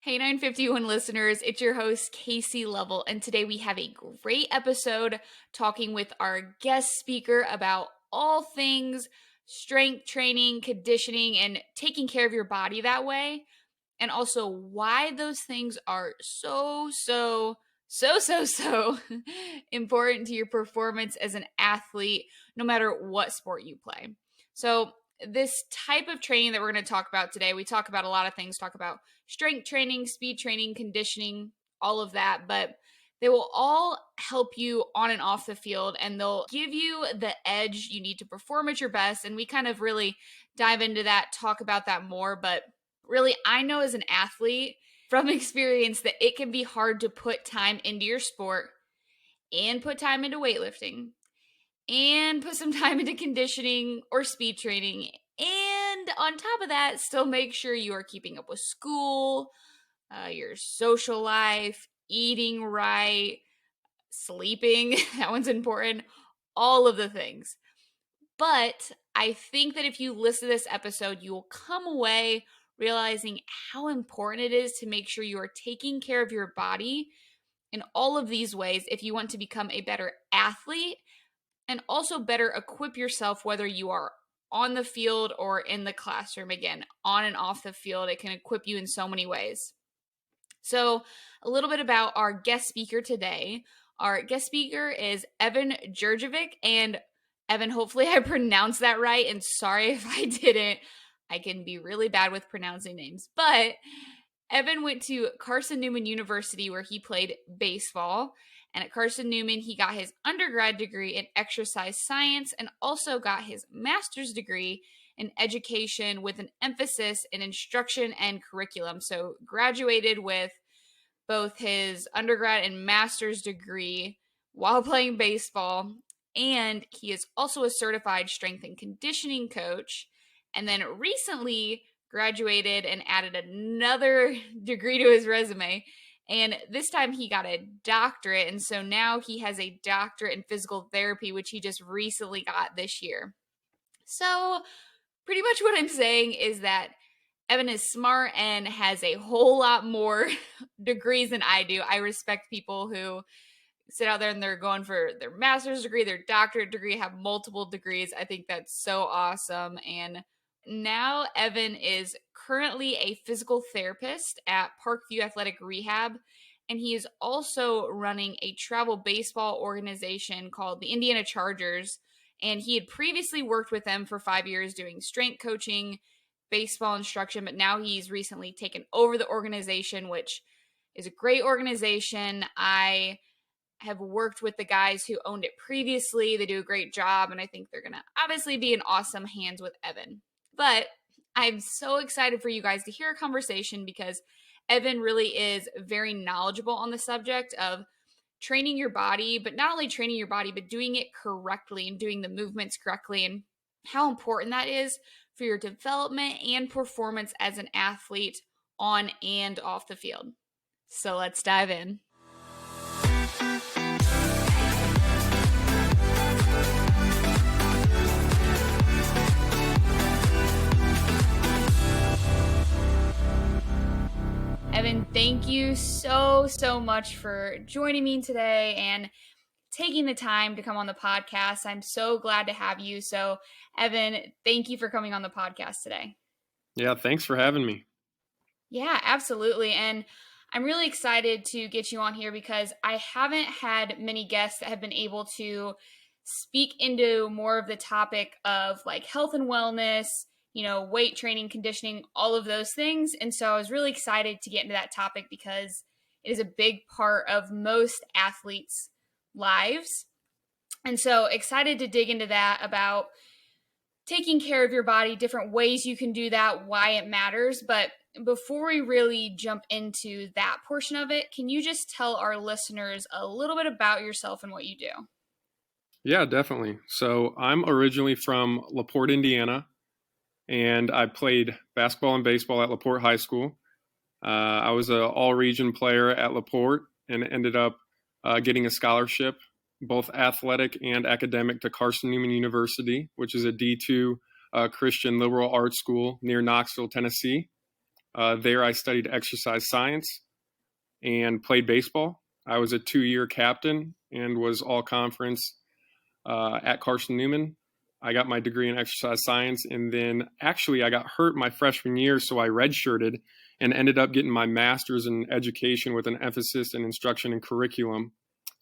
Hey 951 listeners, it's your host Casey Lovell, and today we have a great episode talking with our guest speaker about all things strength training, conditioning, and taking care of your body that way, and also why those things are so important to your performance as an athlete, no matter what sport you play. So, this type of training that we're going to talk about today, we talk about a lot of things, talk about strength training, speed training, conditioning, all of that, but they will all help you on and off the field, and they'll give you the edge you need to perform at your best. And we kind of really dive into that, talk about that more. But really, I know as an athlete from experience that it can be hard to put time into your sport and put time into weightlifting and put some time into conditioning or speed training. And on top of that, still make sure you are keeping up with school, your social life, eating right, sleeping. That one's important. All of the things. But I think that if you listen to this episode, you will come away realizing how important it is to make sure you are taking care of your body in all of these ways if you want to become a better athlete and also better equip yourself, whether you are on the field or in the classroom. Again, on and off the field, it can equip you in so many ways. So a little bit about our guest speaker today. Our guest speaker is Evan Jurjevic, and Evan, hopefully I pronounced that right, and sorry if I didn't. I can be really bad with pronouncing names, but Evan went to Carson Newman University where he played baseball. And at Carson Newman, he got his undergrad degree in exercise science and also got his master's degree in education with an emphasis in instruction and curriculum. So graduated with both his undergrad and master's degree while playing baseball. And he is also a certified strength and conditioning coach. And then recently graduated and added another degree to his resume. And this time he got a doctorate. And so now he has a doctorate in physical therapy, which he just recently got this year. So pretty much what I'm saying is that Evan is smart and has a whole lot more degrees than I do. I respect people who sit out there and they're going for their master's degree, their doctorate degree, have multiple degrees. I think that's so awesome. And now Evan is currently a physical therapist at Parkview Athletic Rehab, and he is also running a travel baseball organization called the Indiana Chargers, and he had previously worked with them for 5 years doing strength coaching, baseball instruction, but now he's recently taken over the organization, which is a great organization. I have worked with the guys who owned it previously. They do a great job, and I think they're going to obviously be in awesome hands with Evan. But I'm so excited for you guys to hear a conversation because Evan really is very knowledgeable on the subject of training your body, but not only training your body, but doing it correctly and doing the movements correctly, and how important that is for your development and performance as an athlete on and off the field. So let's dive in. Evan, thank you so much for joining me today and taking the time to come on the podcast. I'm so glad to have you. So, Evan, thank you for coming on the podcast today. Yeah, thanks for having me. Yeah, absolutely. And I'm really excited to get you on here because I haven't had many guests that have been able to speak into more of the topic of like health and wellness, weight training, conditioning, all of those things. And so I was really excited to get into that topic because it is a big part of most athletes' lives. And so excited to dig into that about taking care of your body, different ways you can do that, why it matters. But before we really jump into that portion of it, can you just tell our listeners a little bit about yourself and what you do? Yeah, definitely. So I'm originally from LaPorte, Indiana, and I played basketball and baseball at LaPorte High School. I was an all-region player at LaPorte and ended up getting a scholarship, both athletic and academic, to Carson Newman University, which is a D2 Christian liberal arts school near Knoxville, Tennessee. There I studied exercise science and played baseball. I was a 2-year captain and was all conference at Carson Newman. I got my degree in exercise science, and then actually I got hurt my freshman year, so I redshirted and ended up getting my master's in education with an emphasis in instruction and curriculum.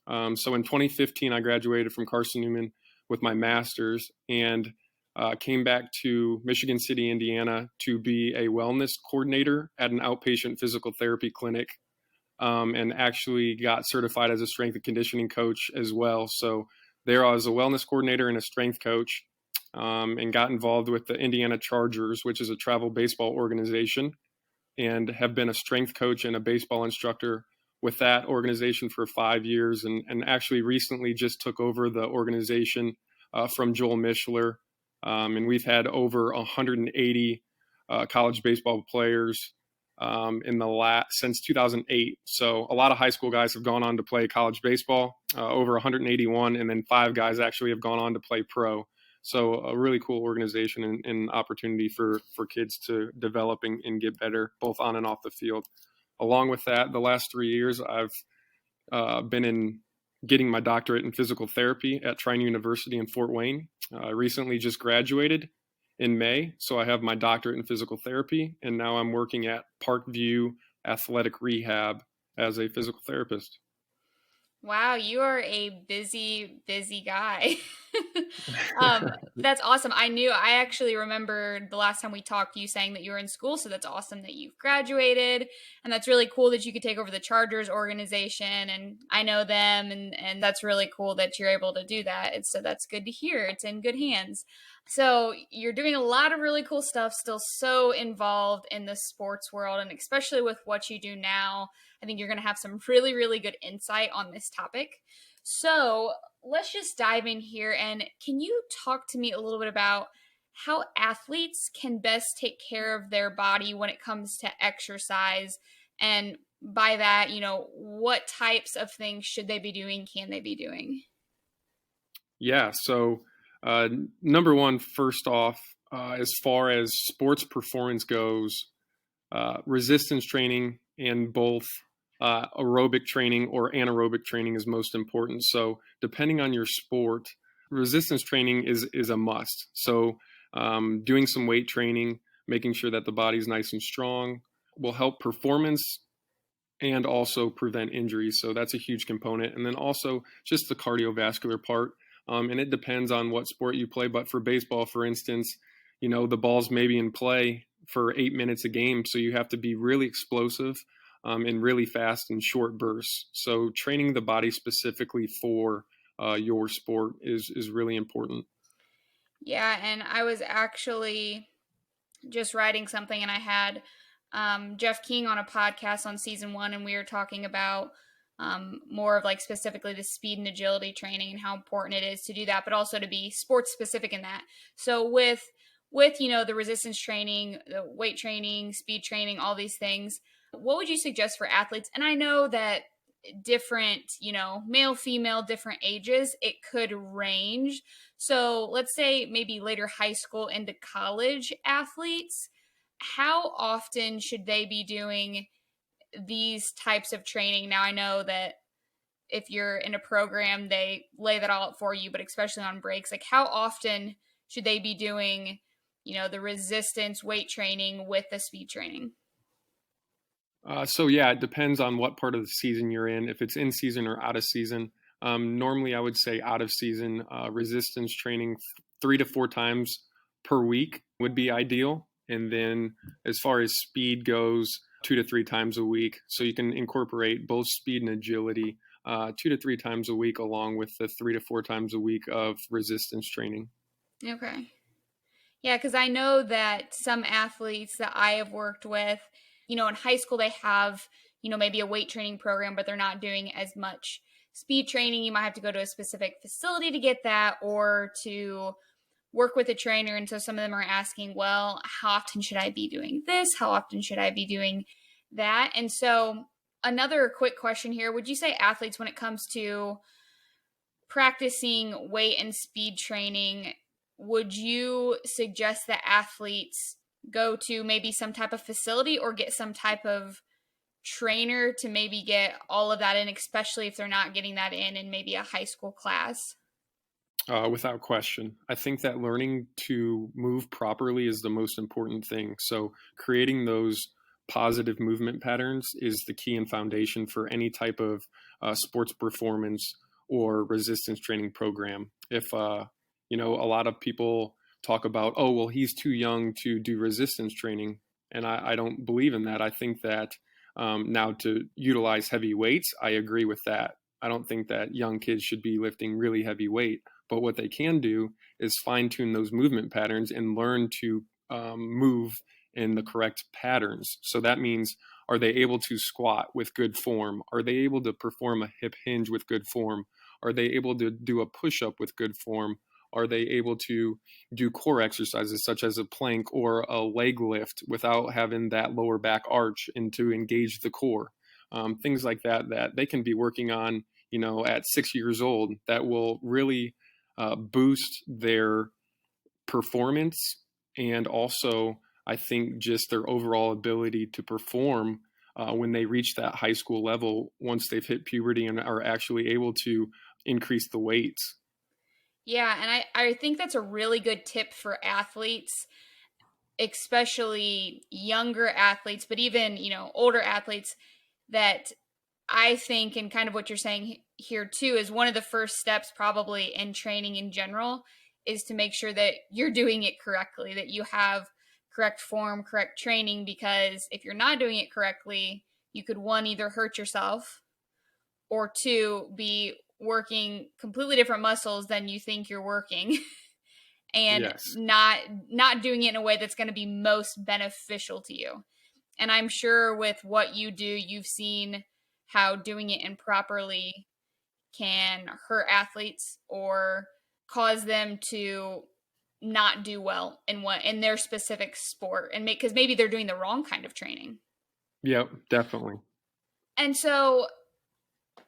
So in 2015, I graduated from Carson Newman with my master's and came back to Michigan City, Indiana to be a wellness coordinator at an outpatient physical therapy clinic, and actually got certified as a strength and conditioning coach as well. So there I was a wellness coordinator and a strength coach, and got involved with the Indiana Chargers, which is a travel baseball organization, and have been a strength coach and a baseball instructor with that organization for 5 years, and actually recently just took over the organization from Joel Mishler. And we've had over 180 college baseball players since 2008. So a lot of high school guys have gone on to play college baseball, over 181, and then 5 guys actually have gone on to play pro. So a really cool organization and opportunity for kids to develop and get better, both on and off the field. Along with that, the last 3 years, I've been in getting my doctorate in physical therapy at Trine University in Fort Wayne. I recently just graduated in May, so I have my doctorate in physical therapy, and now I'm working at Parkview Athletic Rehab as a physical therapist. Wow, you are a busy, busy guy. That's awesome. I actually remember the last time we talked, you saying that you were in school. So that's awesome that you've graduated. And that's really cool that you could take over the Chargers organization. And I know them. And that's really cool that you're able to do that. And so that's good to hear. It's in good hands. So you're doing a lot of really cool stuff, still so involved in the sports world. And especially with what you do now, I think you're going to have some really, really good insight on this topic. So let's just dive in here. And can you talk to me a little bit about how athletes can best take care of their body when it comes to exercise? And by that, what types of things should they be doing? Can they be doing? Yeah. So number one, first off, as far as sports performance goes, resistance training and both aerobic training or anaerobic training is most important. So depending on your sport, resistance training is a must. So doing some weight training, making sure that the body's nice and strong will help performance and also prevent injuries. So that's a huge component. And then also just the cardiovascular part. And it depends on what sport you play. But for baseball, for instance, the ball's maybe in play for 8 minutes a game. So you have to be really explosive and really fast in short bursts. So training the body specifically for your sport is really important. Yeah, and I was actually just writing something, and I had Jeff King on a podcast on season 1, and we were talking about more of like specifically the speed and agility training and how important it is to do that, but also to be sports specific in that. So with the resistance training, the weight training, speed training, all these things, what would you suggest for athletes? And I know that different, male, female, different ages, it could range. So let's say maybe later high school into college athletes, how often should they be doing these types of training? Now, I know that if you're in a program, they lay that all out for you, but especially on breaks, like how often should they be doing, the resistance weight training with the speed training? So yeah, it depends on what part of the season you're in, if it's in season or out of season. Normally I would say out of season, resistance training 3 to 4 times per week would be ideal. And then as far as speed goes, 2 to 3 times a week. So you can incorporate both speed and agility 2 to 3 times a week, along with the 3 to 4 times a week of resistance training. Okay. Yeah, because I know that some athletes that I have worked with, in high school they have, maybe a weight training program, but they're not doing as much speed training. You might have to go to a specific facility to get that or to work with a trainer. And so some of them are asking, well, how often should I be doing this? How often should I be doing that? And so another quick question here, would you say athletes, when it comes to practicing weight and speed training, would you suggest that athletes go to maybe some type of facility or get some type of trainer to maybe get all of that in, especially if they're not getting that in maybe a high school class? Without question. I think that learning to move properly is the most important thing. So, creating those positive movement patterns is the key and foundation for any type of sports performance or resistance training program. If, a lot of people talk about, oh, well, he's too young to do resistance training. And I don't believe in that. I think that now to utilize heavy weights, I agree with that. I don't think that young kids should be lifting really heavy weight. But what they can do is fine tune those movement patterns and learn to move in the correct patterns. So that means, are they able to squat with good form? Are they able to perform a hip hinge with good form? Are they able to do a push up with good form? Are they able to do core exercises such as a plank or a leg lift without having that lower back arch and to engage the core? Things like that that they can be working on, at 6 years old, that will really boost their performance and also, I think, just their overall ability to perform when they reach that high school level once they've hit puberty and are actually able to increase the weights. Yeah, and I think that's a really good tip for athletes, especially younger athletes, but even, older athletes, that I think, and kind of what you're saying here too, is one of the first steps probably in training in general is to make sure that you're doing it correctly, that you have correct form, correct training, because if you're not doing it correctly, you could, one, either hurt yourself, or two, be working completely different muscles than you think you're working and Yes. not doing it in a way that's going to be most beneficial to you. And I'm sure with what you do, you've seen how doing it improperly can hurt athletes or cause them to not do well in their specific sport, and because maybe they're doing the wrong kind of training. Yep, definitely. And so,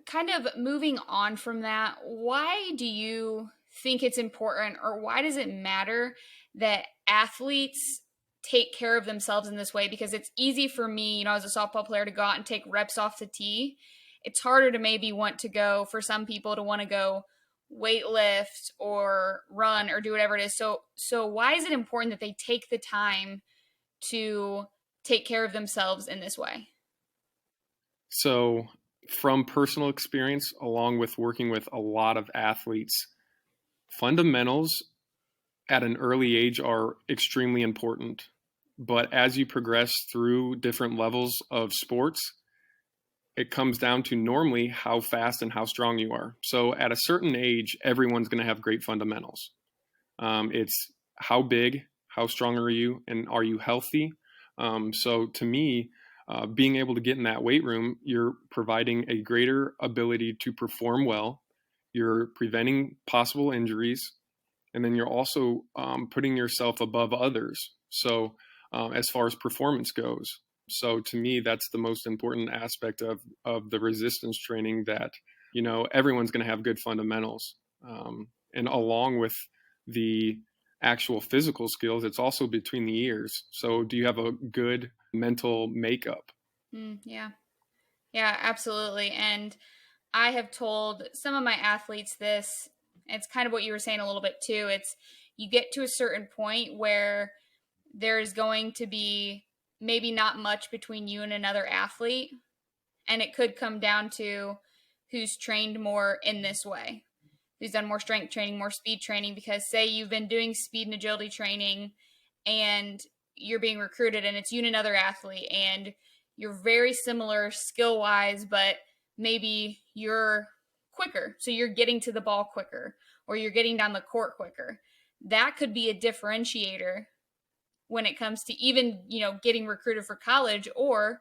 kind of moving on from that, why do you think it's important, or why does it matter that athletes take care of themselves in this way? Because it's easy for me, as a softball player, to go out and take reps off the tee. It's harder to maybe want to go, for some people, to want to go weight lift or run or do whatever it is. So why is it important that they take the time to take care of themselves in this way? So, from personal experience, along with working with a lot of athletes, fundamentals at an early age are extremely important. But as you progress through different levels of sports, it comes down to normally how fast and how strong you are. So at a certain age, everyone's going to have great fundamentals. It's how big, how strong are you, and are you healthy? So to me, being able to get in that weight room, you're providing a greater ability to perform well. You're preventing possible injuries, and then you're also putting yourself above others. So as far as performance goes, so to me, that's the most important aspect of the resistance training, that everyone's going to have good fundamentals, and along with the actual physical skills, it's also between the ears. So do you have a good mental makeup? Yeah. Yeah, absolutely. And I have told some of my athletes this. It's kind of what you were saying a little bit too. It's, you get to a certain point where there's going to be maybe not much between you and another athlete. And it could come down to who's trained more in this way, who's done more strength training, more speed training. Because say you've been doing speed and agility training and you're being recruited, and it's you and another athlete, and you're very similar skill wise, but maybe you're quicker. So you're getting to the ball quicker, or you're getting down the court quicker. That could be a differentiator when it comes to even, getting recruited for college, or,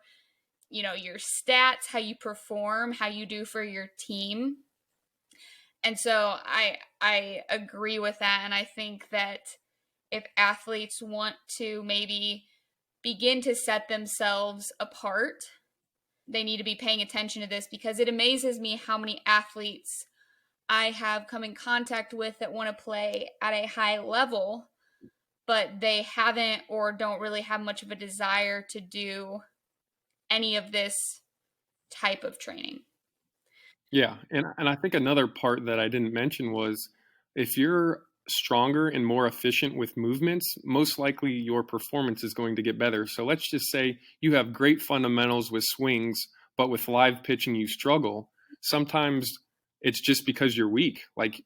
your stats, how you perform, how you do for your team. And so I agree with that. And I think that if athletes want to maybe begin to set themselves apart, they need to be paying attention to this, because it amazes me how many athletes I have come in contact with that want to play at a high level, but they haven't or don't really have much of a desire to do any of this type of training. Yeah, and I think another part that I didn't mention was if you're stronger and more efficient with movements, most likely your performance is going to get better. So let's just say you have great fundamentals with swings, but with live pitching you struggle. Sometimes it's just because you're weak. Like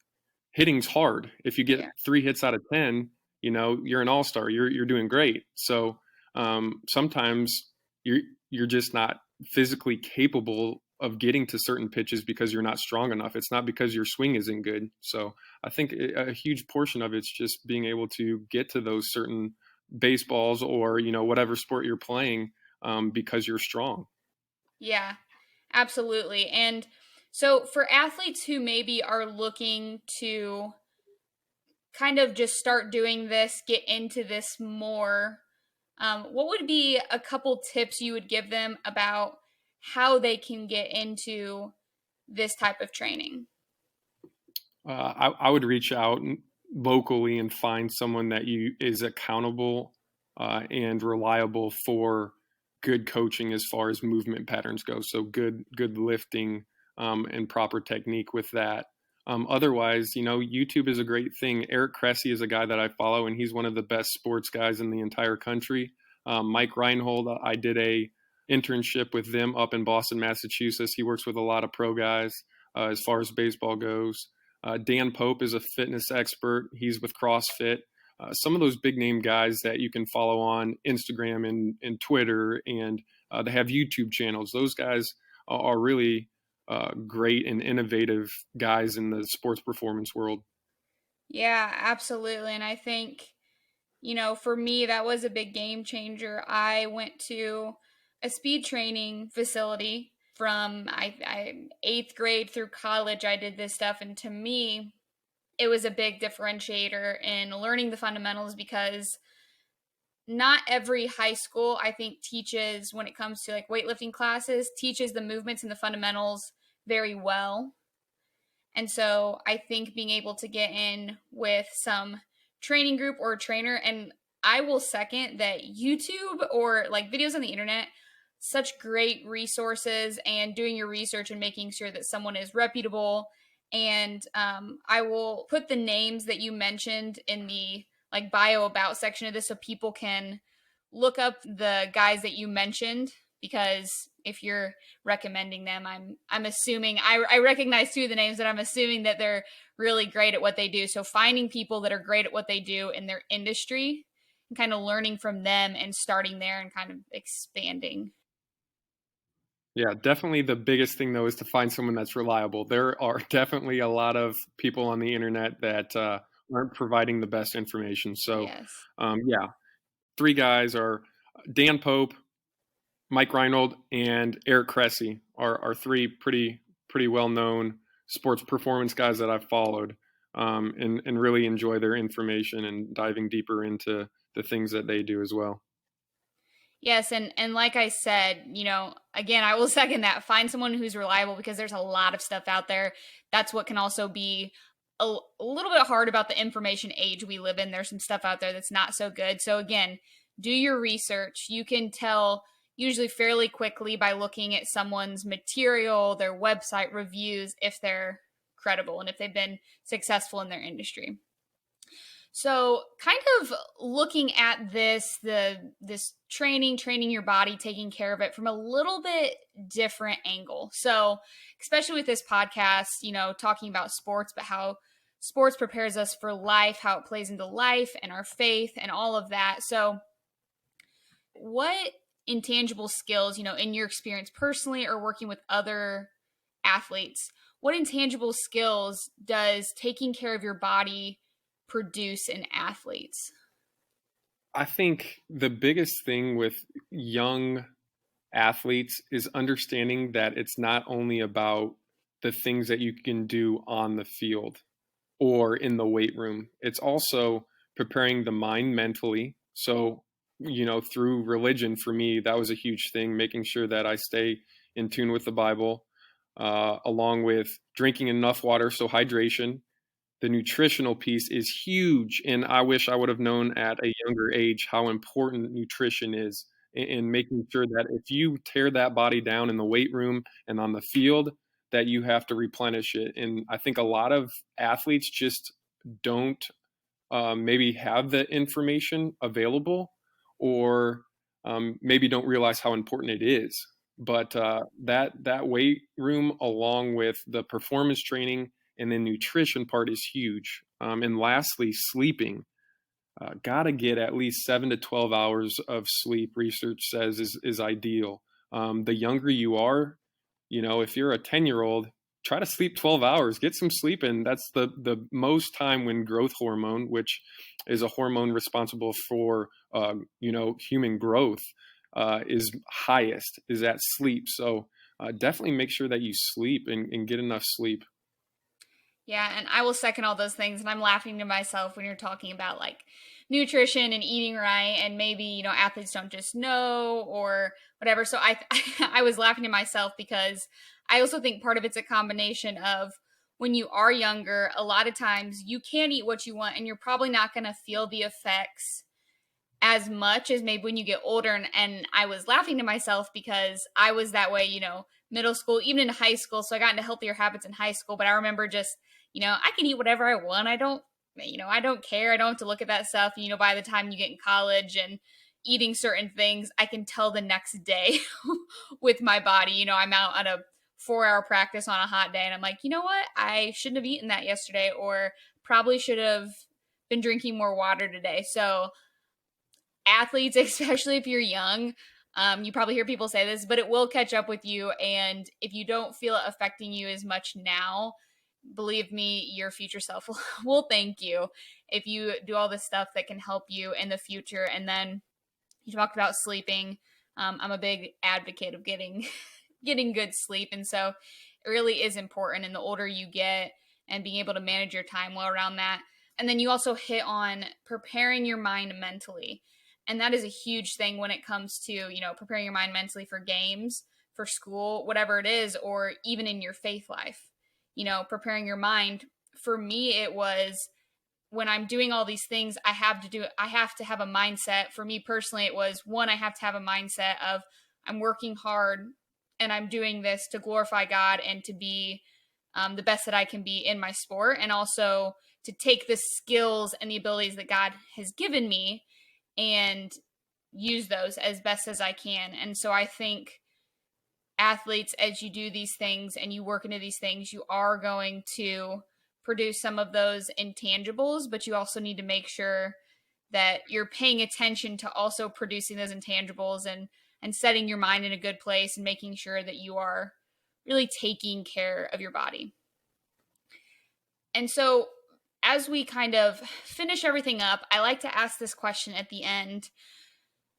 hitting's hard. If you get Yeah. 3 hits out of 10, you're an all-star. You're doing great. So sometimes you're just not physically capable of getting to certain pitches because you're not strong enough. It's not because your swing isn't good. So I think a huge portion of it's just being able to get to those certain baseballs or whatever sport you're playing because you're strong. Yeah, absolutely. And so for athletes who maybe are looking to kind of just start doing this, get into this more, what would be a couple tips you would give them about how they can get into this type of training? I would reach out locally and find someone that is accountable and reliable for good coaching as far as movement patterns go. So good lifting and proper technique with that. Otherwise, YouTube is a great thing. Eric Cressey is a guy that I follow, and he's one of the best sports guys in the entire country. Mike Reinold, I did a internship with them up in Boston, Massachusetts. He works with a lot of pro guys as far as baseball goes. Dan Pope is a fitness expert. He's with CrossFit. Some of those big name guys that you can follow on Instagram and Twitter, and they have YouTube channels. Those guys are really great and innovative guys in the sports performance world. Yeah, absolutely. And I think, for me, that was a big game changer. I went to a speed training facility from eighth grade through college. I did this stuff. And to me, it was a big differentiator in learning the fundamentals because not every high school, I think, teaches, when it comes to like weightlifting classes, teaches the movements and the fundamentals very well. And so I think being able to get in with some training group or a trainer, and I will second that YouTube or like videos on the internet, such great resources, and doing your research and making sure that someone is reputable. And I will put the names that you mentioned in the like bio about section of this so people can look up the guys that you mentioned, because if you're recommending them, I'm assuming I recognize two of the names, that I'm assuming that they're really great at what they do. So finding people that are great at what they do in their industry and kind of learning from them and starting there and kind of expanding. Yeah, definitely the biggest thing though is to find someone that's reliable. There are definitely a lot of people on the internet that aren't providing the best information. So, Yes. yeah, three guys are Dan Pope, Mike Reinold, and Eric Cressey are three pretty well known sports performance guys that I've followed and really enjoy their information and diving deeper into the things that they do as well. Yes, and like I said, again, I will second that. Find someone who's reliable, because there's a lot of stuff out there. That's what can also be a little bit hard about the information age we live in. There's some stuff out there that's not so good. So again, do your research. You can tell usually fairly quickly by looking at someone's material, their website reviews, if they're credible and if they've been successful in their industry. So, kind of looking at this training your body, taking care of it from a little bit different angle. So, especially with this podcast, talking about sports, but how sports prepares us for life, how it plays into life and our faith and all of that. So, what intangible skills, in your experience personally or working with other athletes, what intangible skills does taking care of your body produce in athletes? I think the biggest thing with young athletes is understanding that it's not only about the things that you can do on the field or in the weight room. It's also preparing the mind mentally. So, through religion, for me, that was a huge thing, making sure that I stay in tune with the Bible, along with drinking enough water. So hydration, the nutritional piece is huge. And I wish I would have known at a younger age how important nutrition is in making sure that if you tear that body down in the weight room and on the field, that you have to replenish it. And I think a lot of athletes just don't maybe have the information available, or maybe don't realize how important it is. But that weight room, along with the performance training and the nutrition part, is huge. And lastly, sleeping. Gotta get at least 7 to 12 hours of sleep. Research says is ideal. The younger you are, if you're a 10-year-old, try to sleep 12 hours, get some sleep in. That's the most time when growth hormone, which is a hormone responsible for, human growth, is highest, is at sleep. So definitely make sure that you sleep and get enough sleep. Yeah, and I will second all those things. And I'm laughing to myself when you're talking about like nutrition and eating right, and maybe athletes don't just know or whatever. So I I was laughing to myself because I also think part of it's a combination of when you are younger, a lot of times you can eat what you want, and you're probably not going to feel the effects as much as maybe when you get older. And I was laughing to myself because I was that way, middle school, even in high school. So I got into healthier habits in high school, but I remember just, I can eat whatever I want. I don't care. I don't have to look at that stuff. By the time you get in college and eating certain things, I can tell the next day with my body. I'm out on a 4-hour practice on a hot day and I'm like, you know what? I shouldn't have eaten that yesterday, or probably should have been drinking more water today. So athletes, especially if you're young, you probably hear people say this, but it will catch up with you. And if you don't feel it affecting you as much now, believe me, your future self will thank you if you do all this stuff that can help you in the future. And then you talked about sleeping. I'm a big advocate of getting getting good sleep, and so it really is important. And the older you get, and being able to manage your time well around that. And then you also hit on preparing your mind mentally. And that is a huge thing when it comes to, preparing your mind mentally for games, for school, whatever it is, or even in your faith life. Preparing your mind. For me, it was when I'm doing all these things, I have to have a mindset. For me personally, it was one, I have to have a mindset of I'm working hard and I'm doing this to glorify God and to be the best that I can be in my sport, and also to take the skills and the abilities that God has given me and use those as best as I can. And so I think athletes, as you do these things and you work into these things, you are going to produce some of those intangibles, but you also need to make sure that you're paying attention to also producing those intangibles, and setting your mind in a good place and making sure that you are really taking care of your body. And so as we kind of finish everything up, I like to ask this question at the end.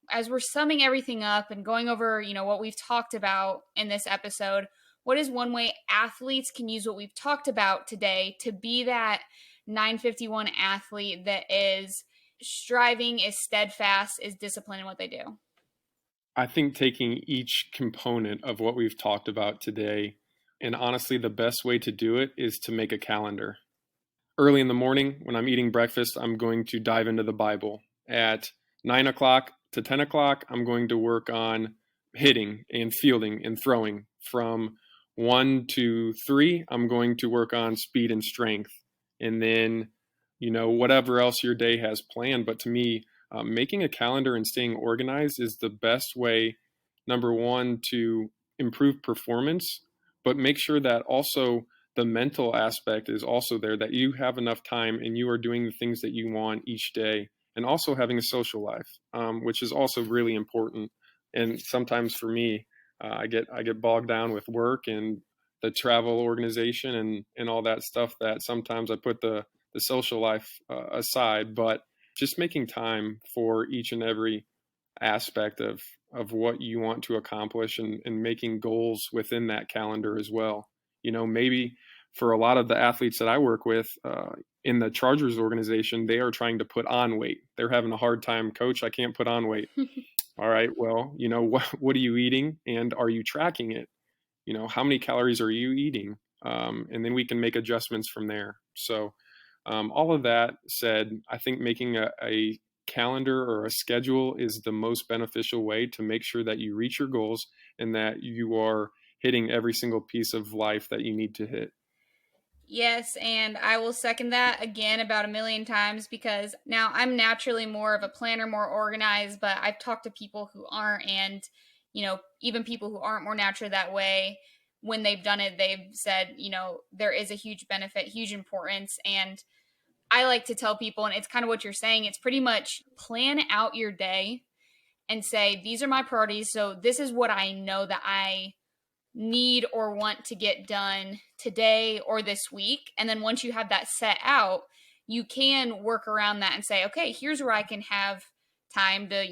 As we're summing everything up and going over, what we've talked about in this episode, what is one way athletes can use what we've talked about today to be that 951 athlete that is striving, is steadfast, is disciplined in what they do? I think taking each component of what we've talked about today, and honestly, the best way to do it is to make a calendar. Early in the morning, when I'm eating breakfast, I'm going to dive into the Bible. At 9 o'clock to 10 o'clock, I'm going to work on hitting and fielding and throwing. From 1 to 3, I'm going to work on speed and strength. And then, whatever else your day has planned. But to me, making a calendar and staying organized is the best way, number one, to improve performance, but make sure that also the mental aspect is also there, that you have enough time and you are doing the things that you want each day, and also having a social life, which is also really important. And sometimes for me, I get bogged down with work and the travel organization and all that stuff, that sometimes I put the social life aside. But just making time for each and every aspect of what you want to accomplish, and making goals within that calendar as well. Maybe for a lot of the athletes that I work with in the Chargers organization, they are trying to put on weight. They're having a hard time, coach, I can't put on weight. All right, well, what are you eating, and are you tracking it? How many calories are you eating? And then we can make adjustments from there. So All of that said, I think making a calendar or a schedule is the most beneficial way to make sure that you reach your goals and that you are hitting every single piece of life that you need to hit. Yes, and I will second that again about a million times, because now I'm naturally more of a planner, more organized, but I've talked to people who aren't, and even people who aren't more naturally that way, when they've done it, they've said, there is a huge benefit, huge importance. And I like to tell people, and it's kind of what you're saying, it's pretty much plan out your day and say, these are my priorities. So this is what I know that I need or want to get done today or this week. And then once you have that set out, you can work around that and say, okay, here's where I can have time to,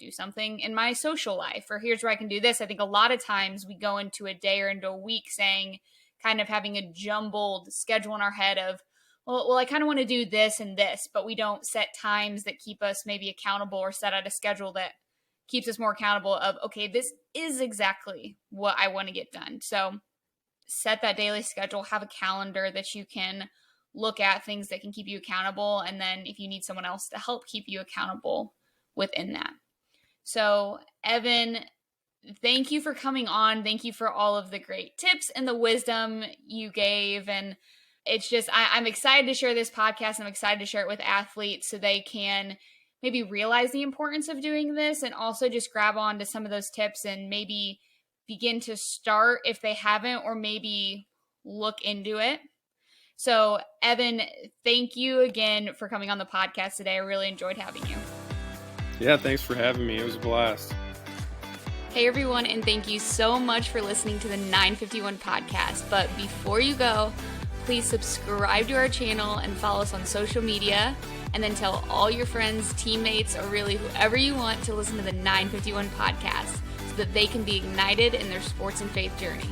do something in my social life, or here's where I can do this. I think a lot of times we go into a day or into a week saying, kind of having a jumbled schedule in our head of, well, I kind of want to do this and this, but we don't set times that keep us maybe accountable, or set out a schedule that keeps us more accountable of, okay, this is exactly what I want to get done. So set that daily schedule, have a calendar that you can look at, things that can keep you accountable. And then if you need someone else to help keep you accountable within that. So Evan, thank you for coming on. Thank you for all of the great tips and the wisdom you gave. And it's just, I'm excited to share this podcast. I'm excited to share it with athletes so they can maybe realize the importance of doing this, and also just grab on to some of those tips and maybe begin to start if they haven't, or maybe look into it. So Evan, thank you again for coming on the podcast today. I really enjoyed having you. Yeah, thanks for having me. It was a blast. Hey everyone, and thank you so much for listening to the 951 podcast. But before you go, please subscribe to our channel and follow us on social media. And then tell all your friends, teammates, or really whoever you want to listen to the 951 podcast so that they can be ignited in their sports and faith journey.